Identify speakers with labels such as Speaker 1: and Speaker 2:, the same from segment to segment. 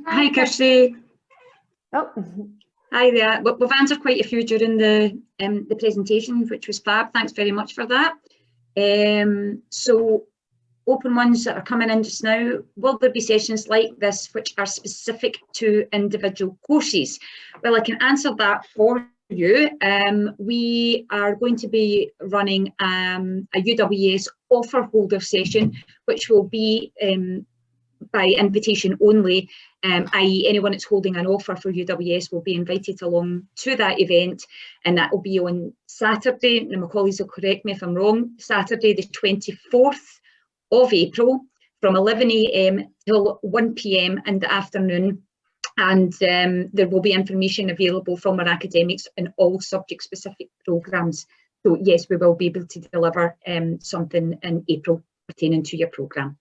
Speaker 1: Hi, Kirsty.
Speaker 2: Oh.
Speaker 1: Hi there. We've answered quite a few during the presentation, which was fab. Thanks very much for that. So open ones that are coming in just now, will there be sessions like this which are specific to individual courses? Well, I can answer that for you. We are going to be running a UWS offer holder session, which will be by invitation only, i.e. anyone that's holding an offer for UWS will be invited along to that event, and that will be on Saturday, and my colleagues will correct me if I'm wrong, Saturday the 24th of April from 11 AM till 1 PM in the afternoon, and there will be information available from our academics in all subject specific programmes. So yes, we will be able to deliver something in April pertaining to your programme.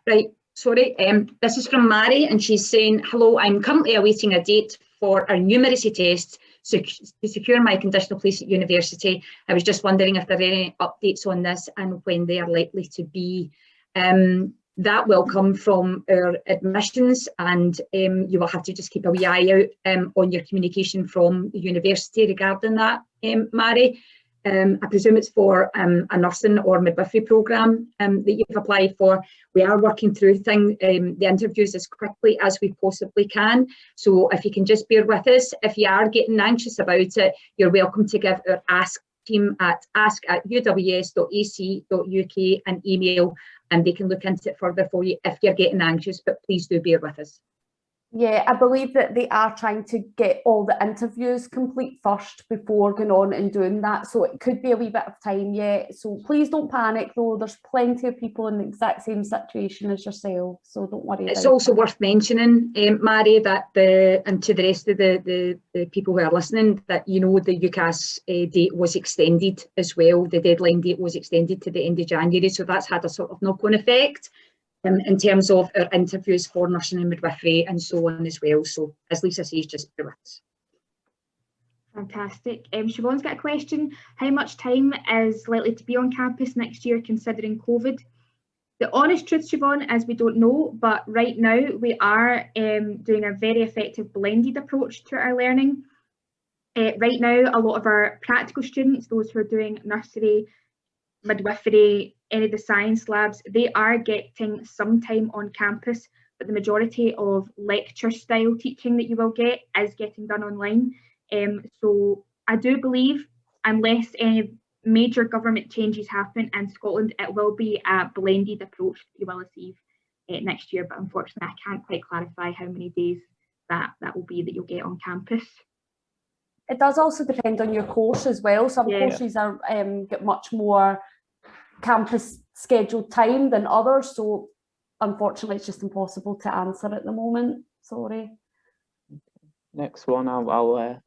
Speaker 1: Right, sorry, this is from Mary, and she's saying, hello, I'm currently awaiting a date for our numeracy test to secure my conditional place at university. I was just wondering if there are any updates on this and when they are likely to be. That will come from our admissions, and you will have to just keep a wee eye out on your communication from the university regarding that, Mary. I presume it's for a nursing or midwifery programme that you've applied for. We are working through the interviews as quickly as we possibly can. So if you can just bear with us, if you are getting anxious about it, you're welcome to give our Ask team at ask@uws.ac.uk an email, and they can look into it further for you if you're getting anxious, but please do bear with us.
Speaker 2: Yeah, I believe that they are trying to get all the interviews complete first before going on and doing that. So it could be a wee bit of time yet. So please don't panic though. There's plenty of people in the exact same situation as yourself. So don't worry.
Speaker 1: It's also worth mentioning, Mary, that and to the rest of the people who are listening, that the UCAS date was extended as well. The deadline date was extended to the end of January. So that's had a sort of knock-on effect in terms of our interviews for nursing and midwifery and so on as well. So as Lisa says, just bear with us.
Speaker 3: Fantastic. Siobhan's got a question. How much time is likely to be on campus next year considering COVID? The honest truth, Siobhan, is we don't know, but right now we are doing a very effective blended approach to our learning. Right now, a lot of our practical students, those who are doing nursery, midwifery, any of the science labs, they are getting some time on campus, but the majority of lecture style teaching that you will get is getting done online. So I do believe, unless any major government changes happen in Scotland, it will be a blended approach that you will receive next year, but unfortunately I can't quite clarify how many days that will be that you'll get on campus.
Speaker 2: It does also depend on your course as well. Some courses are get much more campus scheduled time than others, so unfortunately it's just impossible to answer at the moment. Sorry.
Speaker 4: Next one, I'll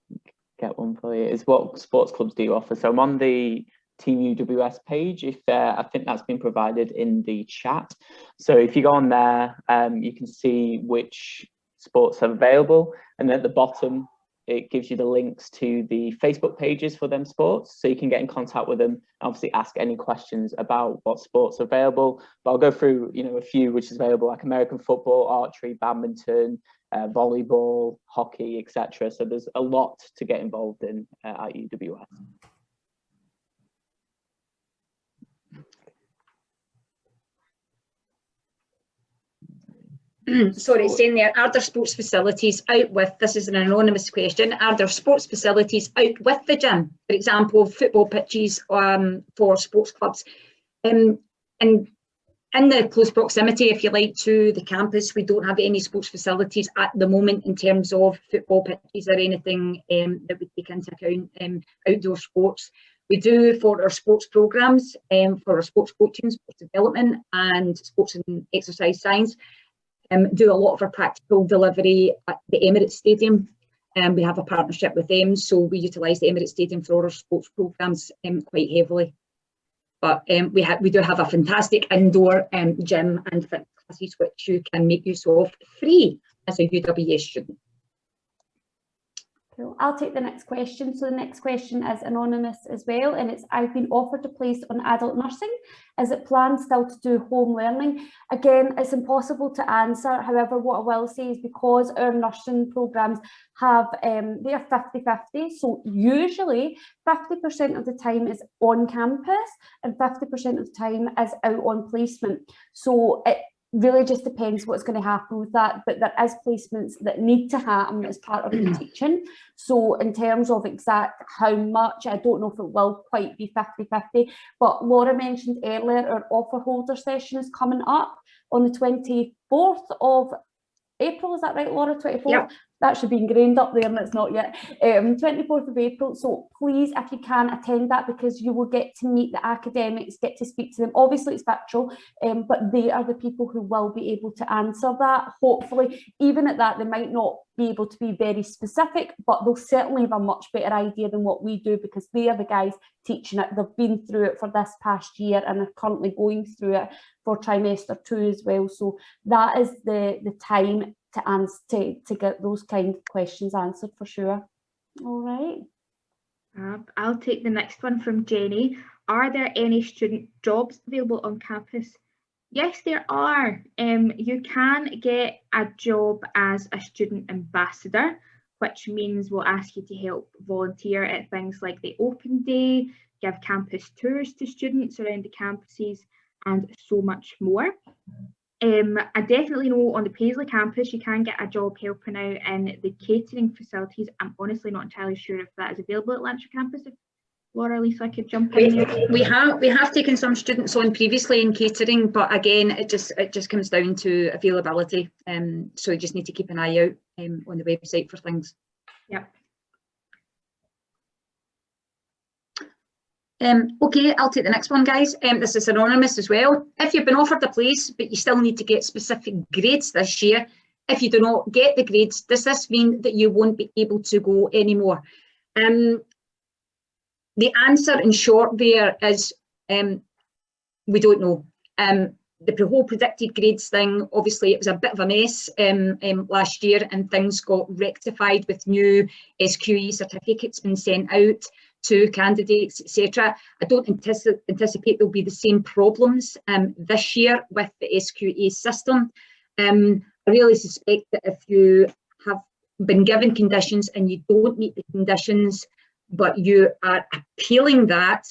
Speaker 4: get one for you, is what sports clubs do you offer? So I'm on the Team UWS page, if I think that's been provided in the chat. So if you go on there, you can see which sports are available, and at the bottom it gives you the links to the Facebook pages for them sports, so you can get in contact with them and obviously ask any questions about what sports are available. But I'll go through a few which is available, like American football, archery, badminton, volleyball, hockey, etc. So there's a lot to get involved in at UWS.
Speaker 1: Sorry, it's saying there, are there sports facilities out with, this is an anonymous question, are there sports facilities out with the gym? For example, football pitches for sports clubs. And in the close proximity, if you like, to the campus, we don't have any sports facilities at the moment in terms of football pitches or anything that we take into account outdoor sports. We do for our sports programmes, for our sports coaching, sports development and sports and exercise science. Do a lot of our practical delivery at the Emirates Stadium. We have a partnership with them, so we utilise the Emirates Stadium for our sports programmes quite heavily. But we do have a fantastic indoor gym and fitness classes which you can make use of free as a UWS student.
Speaker 2: Cool. I'll take the next question. So the next question is anonymous as well, and it's, I've been offered a place on adult nursing. Is it planned still to do home learning? Again, it's impossible to answer. However, what I will say is because our nursing programmes have, they are 50-50. So usually 50% of the time is on campus and 50% of the time is out on placement. So it really just depends what's going to happen with that, but there is placements that need to happen as part of the teaching. So in terms of exact how much, I don't know if it will quite be 50-50, but Laura mentioned earlier our offer holder session is coming up on the 24th of April, is that right, Laura? 24th? Yep. That should be ingrained up there and it's not yet. 24th of April. So please, if you can, attend that, because you will get to meet the academics, get to speak to them. Obviously it's virtual, but they are the people who will be able to answer that. Hopefully, even at that, they might not be able to be very specific, but they'll certainly have a much better idea than what we do, because they are the guys teaching it. They've been through it for this past year and are currently going through it for trimester 2 as well. So that is the time to answer, to get those kind of questions answered for sure. All right.
Speaker 3: I'll take the next one from Jenny. Are there any student jobs available on campus? Yes, there are. You can get a job as a student ambassador, which means we'll ask you to help volunteer at things like the open day, give campus tours to students around the campuses, and so much more. I definitely know on the Paisley campus you can get a job helping out in the catering facilities. I'm honestly not entirely sure if that is available at Lanarkshire Campus. If Laura, Lisa could jump in there.
Speaker 1: We have taken some students on previously in catering, but again it just comes down to availability. So you just need to keep an eye out on the website for things.
Speaker 3: Yep.
Speaker 1: Okay, I'll take the next one, guys. This is anonymous as well. If you've been offered a place but you still need to get specific grades this year, if you do not get the grades, does this mean that you won't be able to go anymore? The answer in short there is we don't know. The whole predicted grades thing, obviously it was a bit of a mess last year, and things got rectified with new SQE certificates being sent out to candidates, etc. I don't anticipate there'll be the same problems this year with the SQA system. I really suspect that if you have been given conditions and you don't meet the conditions, but you are appealing that,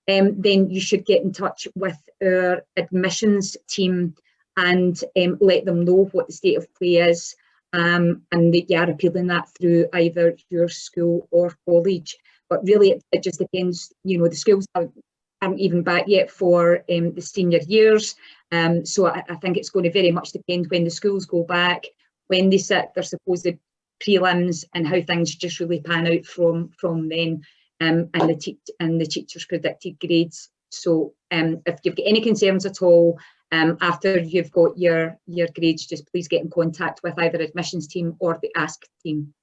Speaker 1: then you should get in touch with our admissions team and let them know what the state of play is, and that you are appealing that through either your school or college. But really, it just depends. You know, the schools aren't even back yet for the senior years. So I think it's going to very much depend when the schools go back, when they sit their supposed prelims, and how things just really pan out from then, and the teachers' predicted grades. So if you've got any concerns at all after you've got your grades, just please get in contact with either admissions team or the ASK team.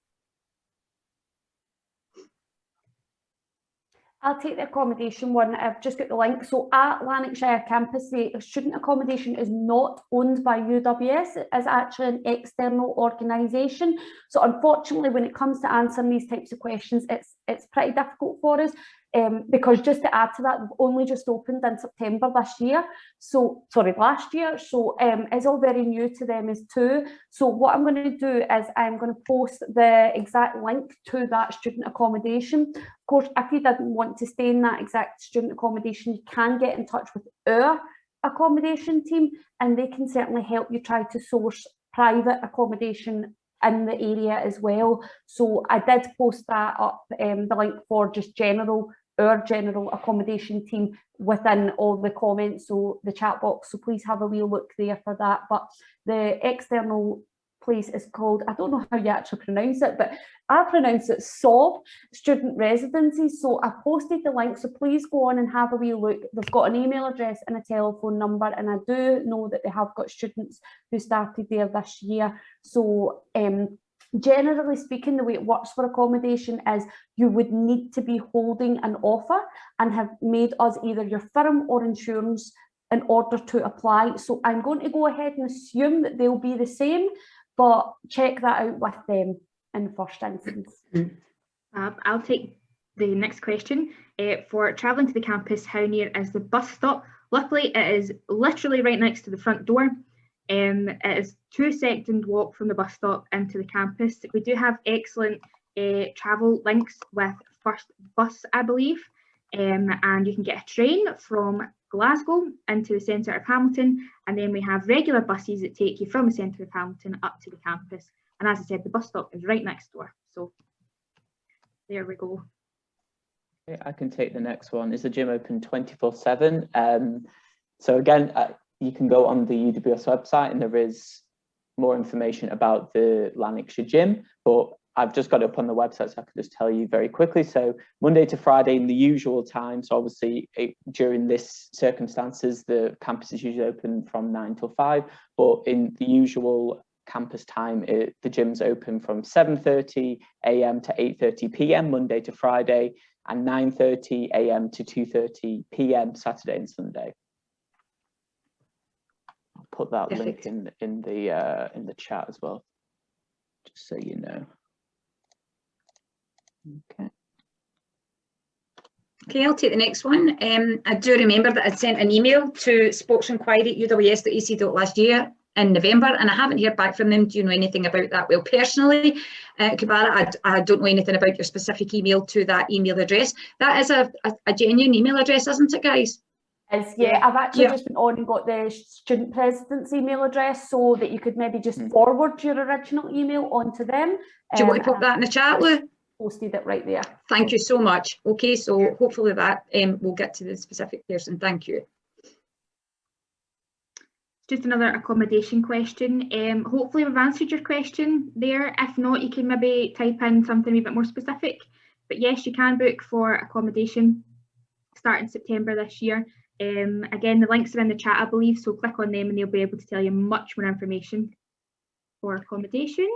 Speaker 2: I'll take the accommodation one. I've just got the link. So at Lanarkshire Campus, the student accommodation is not owned by UWS. It is actually an external organisation. So unfortunately, when it comes to answering these types of questions, it's pretty difficult for us. Because just to add to that, we've only just opened in September last year. So, sorry, last year. So it's all very new to them as too. So what I'm going to do is I'm going to post the exact link to that student accommodation. Of course, if you didn't want to stay in that exact student accommodation, you can get in touch with our accommodation team, and they can certainly help you try to source private accommodation in the area as well. So I did post that up, the link for just our general accommodation team within all the comments, so the chat box. So please have a wee look there for that. But the external place is called, I don't know how you actually pronounce it, but I pronounce it SOB, Student Residencies. So I posted the link, so please go on and have a wee look. They've got an email address and a telephone number, and I do know that they have got students who started there this year. So generally speaking, the way it works for accommodation is you would need to be holding an offer and have made us either your firm or insurance in order to apply. So I'm going to go ahead and assume that they'll be the same, but check that out with them in the first instance.
Speaker 3: I'll take the next question. For travelling to the campus, how near is the bus stop? Luckily, it is literally right next to the front door. It is 2-second walk from the bus stop into the campus. We do have excellent travel links with First Bus, I believe, and you can get a train from Glasgow into the centre of Hamilton, and then we have regular buses that take you from the centre of Hamilton up to the campus. And as I said, the bus stop is right next door. So there we go.
Speaker 4: Okay, I can take the next one. Is the gym open 24/7? So again, you can go on the UWS website and there is more information about the Lanarkshire gym, but I've just got it up on the website, so I can just tell you very quickly. So Monday to Friday in the usual time. So obviously during this circumstances, the campus is usually open from 9 till 5, but in the usual campus time, the gym's open from 7:30 a.m. to 8:30 p.m. Monday to Friday, and 9:30 a.m. to 2:30 p.m. Saturday and Sunday. I'll put that
Speaker 1: Perfect.
Speaker 4: link in the chat as well, just so you know.
Speaker 1: Okay, I'll take the next one. I do remember that I sent an email to sportsinquiry@uws.ac last year in November, and I haven't heard back from them. Do you know anything about that? Well, personally, Kabara, I don't know anything about your specific email to that email address. That is a genuine email address, isn't it, guys?
Speaker 2: Yeah, I've actually just been on and got the student president's email address so that you could maybe just forward your original email onto them.
Speaker 1: Do you want to put that in the chat, Lou?
Speaker 2: Posted it right there.
Speaker 1: Thank you so much. Okay, so hopefully that we'll get to the specific person. Thank you.
Speaker 3: Just another accommodation question. Hopefully we've answered your question there. If not, you can maybe type in something a wee bit more specific. But yes, you can book for accommodation starting September this year. Again, the links are in the chat, I believe, so click on them and they'll be able to tell you much more information for accommodation.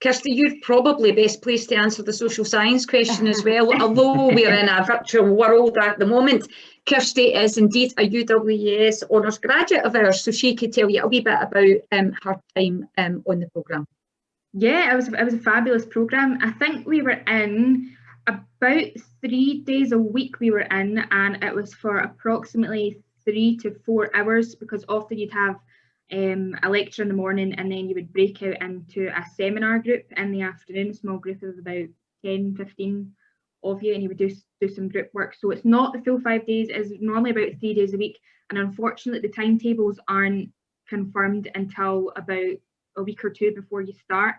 Speaker 1: Kirsty, you're probably best placed to answer the social science question as well. Although we're in a virtual world at the moment, Kirsty is indeed a UWS Honours graduate of ours, so she could tell you a wee bit about her time on the programme.
Speaker 3: Yeah, it was a fabulous programme. I think we were in about 3 days a week we were in, and it was for approximately 3 to 4 hours, because often you'd have a lecture in the morning and then you would break out into a seminar group in the afternoon, a small group of about 10-15 of you, and you would do some group work. So it's not the full 5 days, it's normally about 3 days a week, and unfortunately the timetables aren't confirmed until about a week or two before you start.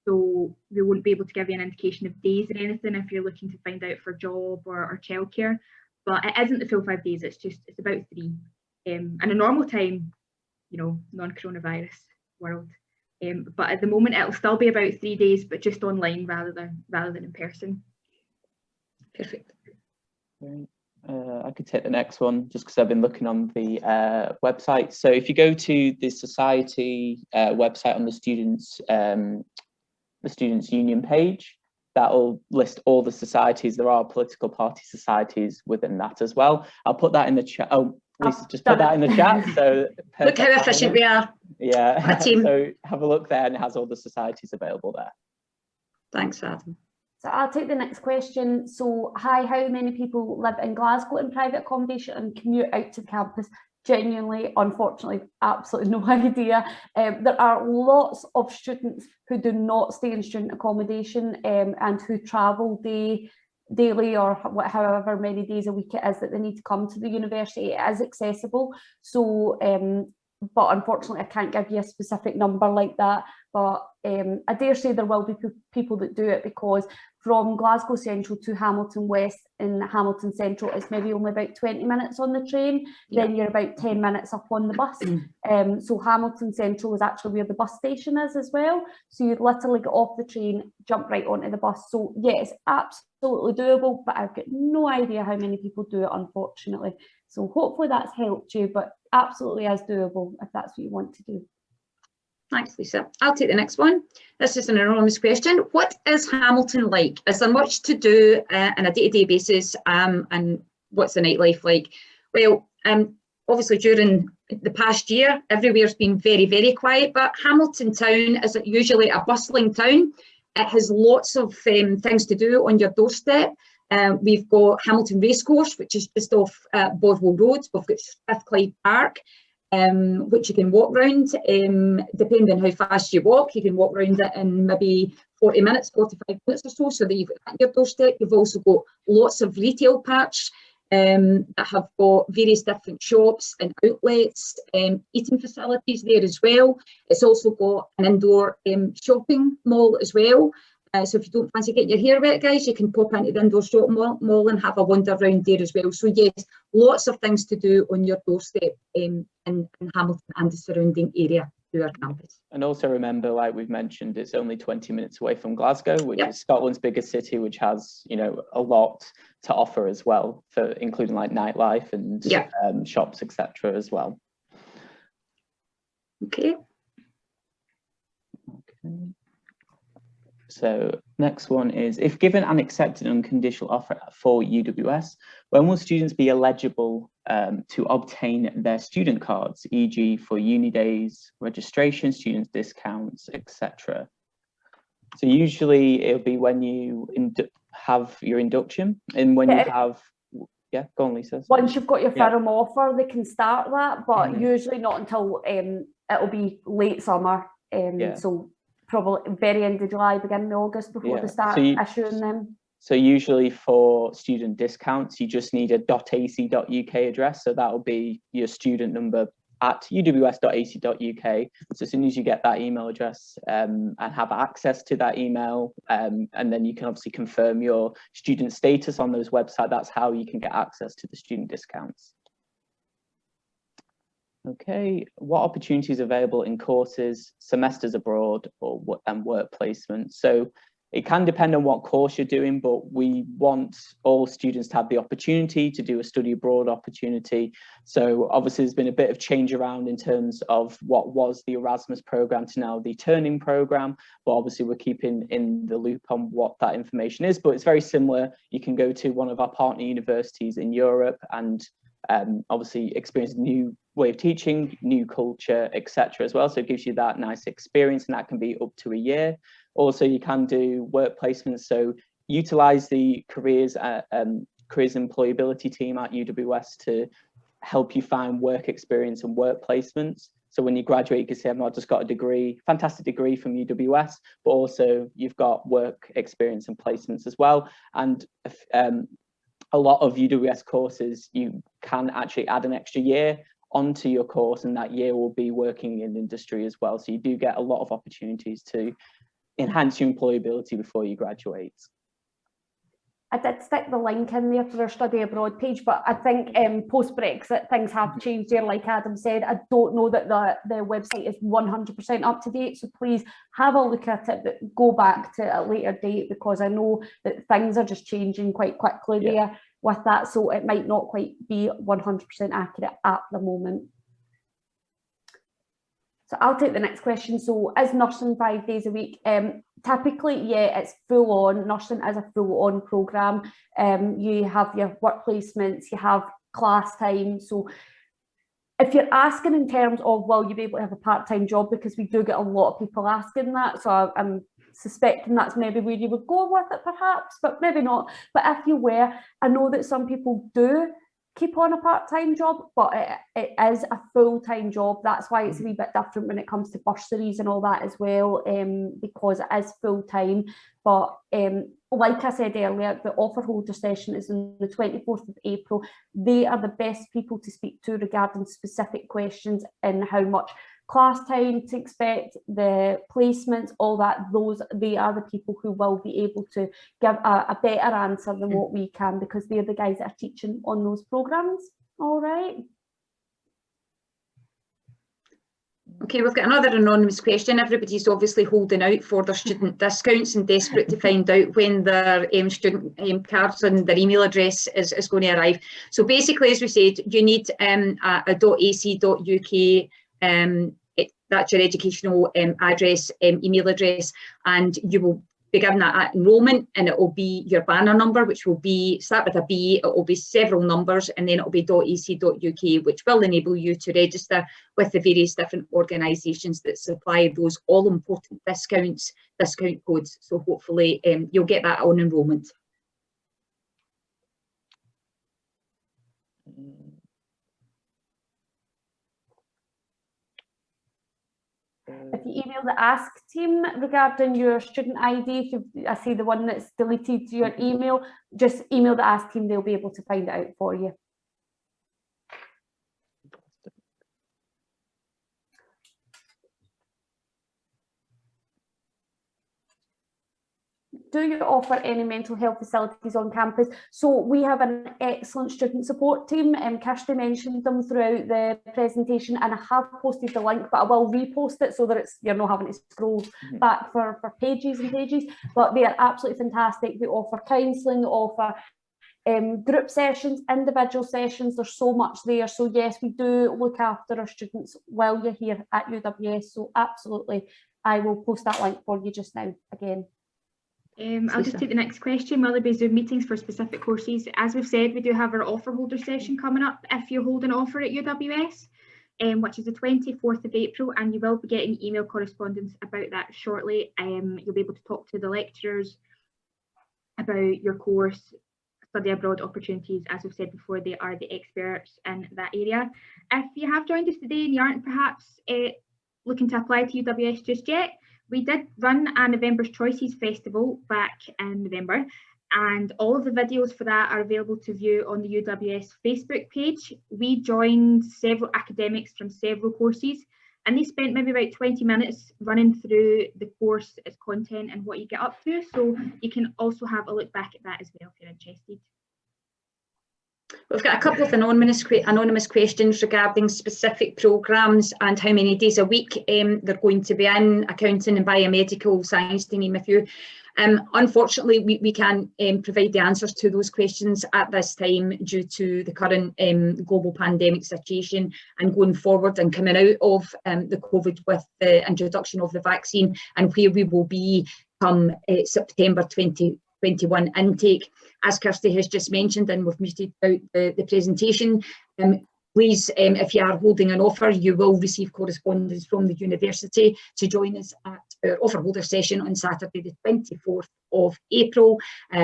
Speaker 3: So we won't be able to give you an indication of days or anything if you're looking to find out for job or childcare. But it isn't the full 5 days, it's about 3. And a normal time, you know, non-coronavirus world. But at the moment it'll still be about 3 days, but just online rather than in person.
Speaker 1: Perfect.
Speaker 4: Great. I could take the next one just because I've been looking on the website. So if you go to the society website on the students' union page, that'll list all the societies. There are political party societies within that as well. I'll put that in the chat. Oh, Lisa just put that in the chat. So
Speaker 1: look how efficient we are.
Speaker 4: Yeah.
Speaker 1: Team.
Speaker 4: So have a look there, and it has all the societies available there.
Speaker 1: Thanks, Adam.
Speaker 2: So I'll take the next question. So, hi, how many people live in Glasgow in private accommodation and commute out to the campus? Genuinely, unfortunately, absolutely no idea. There are lots of students who do not stay in student accommodation and who travel daily or however many days a week it is that they need to come to the university. It is accessible. So, but unfortunately, I can't give you a specific number like that. But I dare say there will be people that do it, because from Glasgow Central to Hamilton West and Hamilton Central, it's maybe only about 20 minutes on the train. Yeah. Then you're about 10 minutes up on the bus. So Hamilton Central is actually where the bus station is as well. So you'd literally get off the train, jump right onto the bus. So yeah, it's absolutely doable, but I've got no idea how many people do it, unfortunately. So hopefully that's helped you, but absolutely is doable if that's what you want to do.
Speaker 1: Thanks, Lisa. I'll take the next one. This is an anonymous question. What is Hamilton like? Is there much to do on a day-to-day basis, and what's the nightlife like? Well, obviously during the past year, everywhere's been very, very quiet, but Hamilton town is usually a bustling town. It has lots of things to do on your doorstep. We've got Hamilton Racecourse, which is just off Boswell Road. We've got Strathclyde Park, which you can walk round. Depending on how fast you walk, you can walk round it in maybe 40 minutes, 45 minutes or so, so that you've got at your doorstep. You've also got lots of retail parks that have got various different shops and outlets, eating facilities there as well. It's also got an indoor shopping mall as well. So if you don't fancy getting your hair wet, guys, you can pop into the indoor shopping mall and have a wander around there as well. So yes, lots of things to do on your doorstep in Hamilton and the surrounding area through our campus.
Speaker 4: And also remember, like we've mentioned, it's only 20 minutes away from Glasgow, which is Scotland's biggest city, which has, you know, a lot to offer as well, for including like nightlife and shops, etc. as well.
Speaker 1: Okay.
Speaker 4: So next one is, if given an accepted unconditional offer for UWS, when will students be eligible to obtain their student cards, e.g. for uni days, registration, students discounts, etc.? So usually it'll be when you have your induction, and when you have, go on, Lisa. Sorry.
Speaker 2: Once you've got your firm offer, they can start that, but usually not until it'll be late summer. So probably very end of July, beginning of August before they start issuing them.
Speaker 4: So usually for student discounts, you just need a .ac.uk address. So that will be your student number at uws.ac.uk. So as soon as you get that email address and have access to that email, and then you can obviously confirm your student status on those websites, that's how you can get access to the student discounts. Okay, what opportunities are available in courses, semesters abroad, and work placement? So it can depend on what course you're doing, but we want all students to have the opportunity to do a study abroad opportunity. So obviously there's been a bit of change around in terms of what was the Erasmus programme to now the Turning programme, but obviously we're keeping in the loop on what that information is, but it's very similar. You can go to one of our partner universities in Europe and obviously experience a new way of teaching, new culture, etc. as well. So it gives you that nice experience, and that can be up to a year. Also, you can do work placements. So utilize the careers employability team at UWS to help you find work experience and work placements. So when you graduate, you can say, I've not just got a degree, fantastic degree from UWS, but also you've got work experience and placements as well. And a lot of UWS courses, you can actually add an extra year onto your course, and that year will be working in industry as well. So you do get a lot of opportunities to enhance your employability before you graduate.
Speaker 2: I did stick the link in there for our study abroad page, but I think post-Brexit things have changed here, like Adam said. I don't know that the website is 100% up to date, so please have a look at it, but go back to a later date, because I know that things are just changing quite quickly there with that, so it might not quite be 100% accurate at the moment. So I'll take the next question. So is nursing 5 days a week? Typically, it's full on. Nursing is a full on programme. You have your work placements, you have class time. So if you're asking in terms of, will you be able to have a part-time job, because we do get a lot of people asking that. So I'm suspecting that's maybe where you would go with it perhaps, but maybe not. But if you were, I know that some people do keep on a part-time job, but it is a full-time job. That's why it's a wee bit different when it comes to bursaries and all that as well, because it is full-time. But like I said earlier, the offer holder session is on the 24th of April. They are the best people to speak to regarding specific questions and how much class time to expect, the placements, all that. They are the people who will be able to give a better answer than what we can, because they're the guys that are teaching on those programs. All right.
Speaker 1: Okay, we've got another anonymous question. Everybody's obviously holding out for their student discounts and desperate to find out when their student cards and their email address is going to arrive. So basically, as we said, you need a .ac.uk. That's your educational address, email address, and you will be given at enrolment, and it will be your banner number, which will be start with a B. It will be several numbers, and then it will be .ec.uk, which will enable you to register with the various different organisations that supply those all important discount codes. So hopefully you'll get that on enrolment.
Speaker 2: If you email the Ask team regarding your student ID, I see the one that's deleted your email, just email the Ask team, they'll be able to find it out for you. Do you offer any mental health facilities on campus? So we have an excellent student support team, and Kirsty mentioned them throughout the presentation, and I have posted the link, but I will repost it so that you're not having to scroll back for pages and pages. But they are absolutely fantastic. They offer counselling, they offer group sessions, individual sessions. There's so much there. So yes, we do look after our students while you're here at UWS. So absolutely, I will post that link for you just now again.
Speaker 3: I'll just take the next question. Will there be Zoom meetings for specific courses? As we've said, we do have our offer holder session coming up if you hold an offer at UWS, which is the 24th of April, and you will be getting email correspondence about that shortly. You'll be able to talk to the lecturers about your course, study abroad opportunities. As we've said before, they are the experts in that area. If you have joined us today and you aren't perhaps looking to apply to UWS just yet, we did run a November's Choices Festival back in November, and all of the videos for that are available to view on the UWS Facebook page. We joined several academics from several courses, and they spent maybe about 20 minutes running through the course, its content and what you get up to. So you can also have a look back at that as well if you're interested.
Speaker 1: We've got a couple of anonymous questions regarding specific programmes and how many days a week they're going to be in, accounting and biomedical science, to name a few. Unfortunately, we can't provide the answers to those questions at this time due to the current global pandemic situation and going forward and coming out of the COVID with the introduction of the vaccine and where we will be come September 2021 intake. As Kirsty has just mentioned, and we've muted out the presentation, please, if you are holding an offer, you will receive correspondence from the university to join us at our offer holder session on Saturday the 24th of April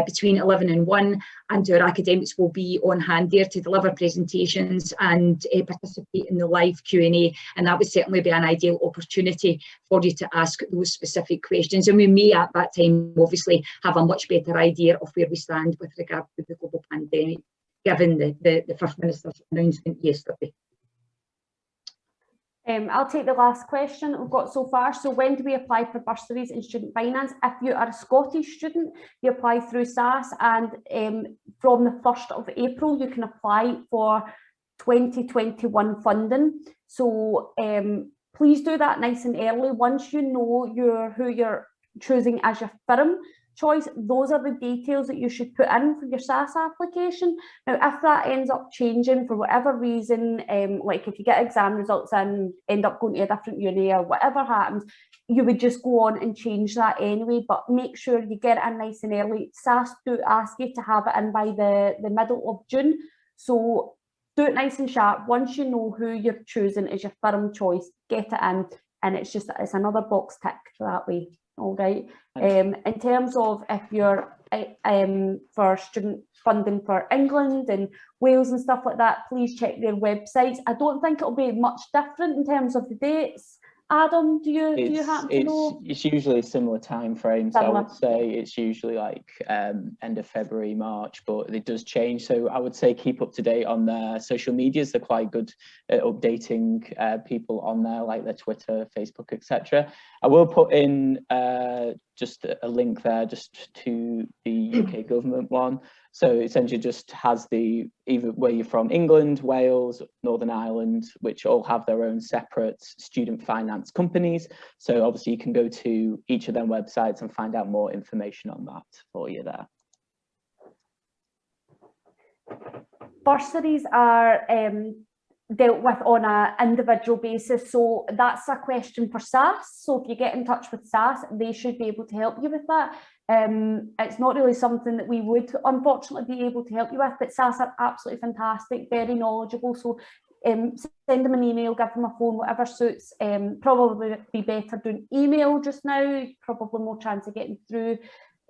Speaker 1: between 11 and 1, and our academics will be on hand there to deliver presentations and participate in the live Q&A, and that would certainly be an ideal opportunity for you to ask those specific questions, and we may at that time obviously have a much better idea of where we stand with regard to the global pandemic, given the First Minister's announcement yesterday.
Speaker 2: I'll take the last question we've got so far. So when do we apply for bursaries in student finance? If you are a Scottish student, you apply through SAS, and from the 1st of April, you can apply for 2021 funding. So please do that nice and early. Once you know who you're choosing as your firm choice, those are the details that you should put in for your SAS application. Now, if that ends up changing for whatever reason, like if you get exam results and end up going to a different uni or whatever happens, you would just go on and change that anyway, but make sure you get it in nice and early. SAS do ask you to have it in by the middle of June, so do it nice and sharp. Once you know who you're choosing as your firm choice, get it in, and it's another box ticked that way. All right. In terms of if you're for student funding for England and Wales and stuff like that, please check their websites. I don't think it'll be much different in terms of the dates. Adam, do you happen to know?
Speaker 4: It's usually a similar time frame, so I would say it's usually like end of February, March, but it does change. So I would say keep up to date on their social medias. They're quite good at updating people on there, like their Twitter, Facebook, etc. I will put in just a link there just to the UK government one. So essentially just has either where you're from, England, Wales, Northern Ireland, which all have their own separate student finance companies. So obviously you can go to each of them websites and find out more information on that for you there.
Speaker 2: Bursaries are dealt with on an individual basis. So that's a question for SAS. So if you get in touch with SAS, they should be able to help you with that. It's not really something that we would unfortunately be able to help you with, but SAS are absolutely fantastic, very knowledgeable. So send them an email, give them a phone, whatever suits. Probably be better doing email just now, probably more chance of getting through,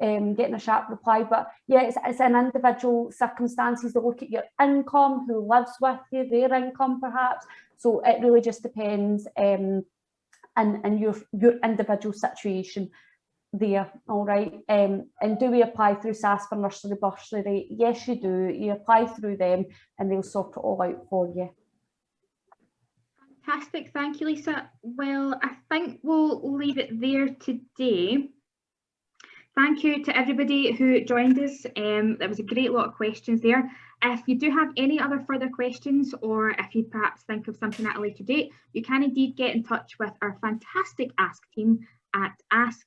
Speaker 2: getting a sharp reply. But yeah, it's an individual circumstances. They look at your income, who lives with you, their income perhaps. So it really just depends and your individual situation there. All right. And do we apply through SAS for nursery bursary? Yes, you do. You apply through them and they'll sort it all out for you.
Speaker 3: Fantastic, thank you, Lisa. Well, I think we'll leave it there today. Thank you to everybody who joined us. There was a great lot of questions there. If you do have any other further questions, or if you perhaps think of something at a later date, you can indeed get in touch with our fantastic Ask team at ask@uws.ac.uk.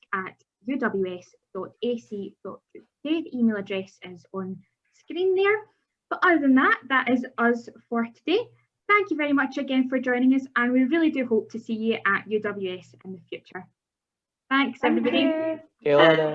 Speaker 3: The email address is on screen there. But other than that, that is us for today. Thank you very much again for joining us, and we really do hope to see you at UWS in the future. Thanks, everybody.
Speaker 4: See you later.